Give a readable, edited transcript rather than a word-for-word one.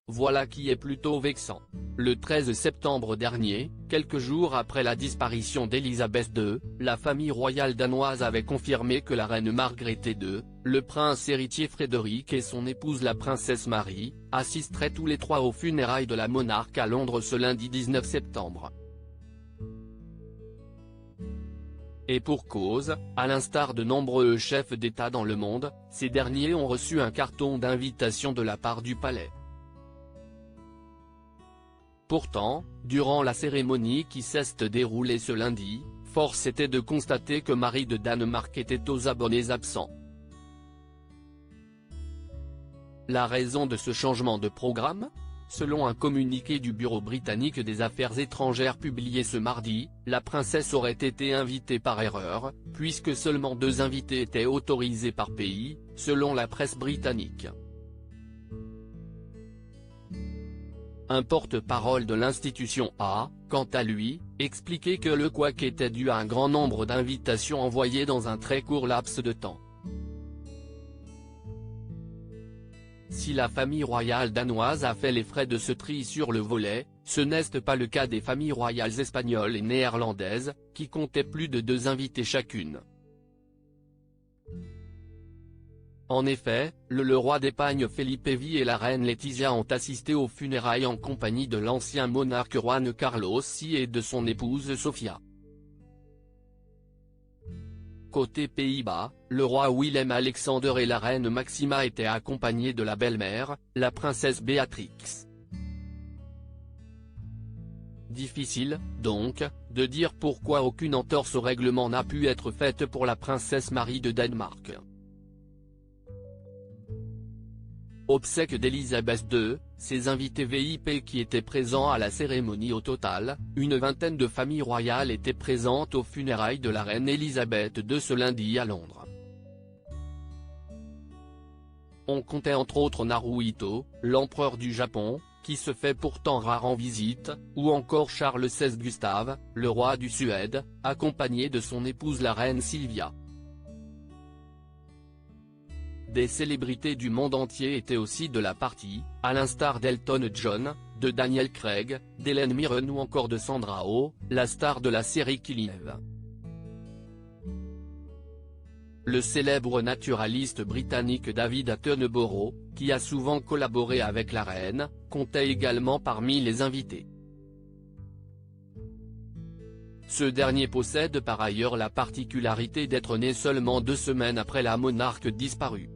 voilà qui est plutôt vexant. Le 13 septembre dernier, quelques jours après la disparition d'Elisabeth II, la famille royale danoise avait confirmé que la reine Margrethe II, le prince héritier Frédéric et son épouse la princesse Marie, assisteraient tous les trois aux funérailles de la monarque à Londres ce lundi 19 septembre. Et pour cause, à l'instar de nombreux chefs d'État dans le monde, ces derniers ont reçu un carton d'invitation de la part du palais. Pourtant, durant la cérémonie qui s'est déroulée ce lundi, force était de constater que Marie de Danemark était aux abonnés absents. La raison de ce changement de programme ? Selon un communiqué du Bureau britannique des affaires étrangères publié ce mardi, la princesse aurait été invitée par erreur, puisque seulement 2 invités étaient autorisés par pays, selon la presse britannique. Un porte-parole de l'institution a, quant à lui, expliqué que le couac était dû à un grand nombre d'invitations envoyées dans un très court laps de temps. Si la famille royale danoise a fait les frais de ce tri sur le volet, ce n'est pas le cas des familles royales espagnoles et néerlandaises, qui comptaient plus de 2 invités chacune. En effet, le roi d'Espagne Felipe V et la reine Letizia ont assisté aux funérailles en compagnie de l'ancien monarque Juan Carlos VI et de son épouse Sofia. Côté Pays-Bas, le roi Willem-Alexander et la reine Maxima étaient accompagnés de la belle-mère, la princesse Béatrix. Difficile, donc, de dire pourquoi aucune entorse au règlement n'a pu être faite pour la princesse Marie de Danemark. Obsèques d'Elisabeth II, ses invités VIP qui étaient présents à la cérémonie. Au total, une vingtaine de familles royales étaient présentes aux funérailles de la reine Elisabeth II ce lundi à Londres. On comptait entre autres Naruhito, l'empereur du Japon, qui se fait pourtant rare en visite, ou encore Charles XVI Gustave, le roi du Suède, accompagné de son épouse la reine Silvia. Des célébrités du monde entier étaient aussi de la partie, à l'instar d'Elton John, de Daniel Craig, d'Hélène Mirren ou encore de Sandra Oh, la star de la série Killing Eve. Le célèbre naturaliste britannique David Attenborough, qui a souvent collaboré avec la reine, comptait également parmi les invités. Ce dernier possède par ailleurs la particularité d'être né seulement 2 semaines après la monarque disparue.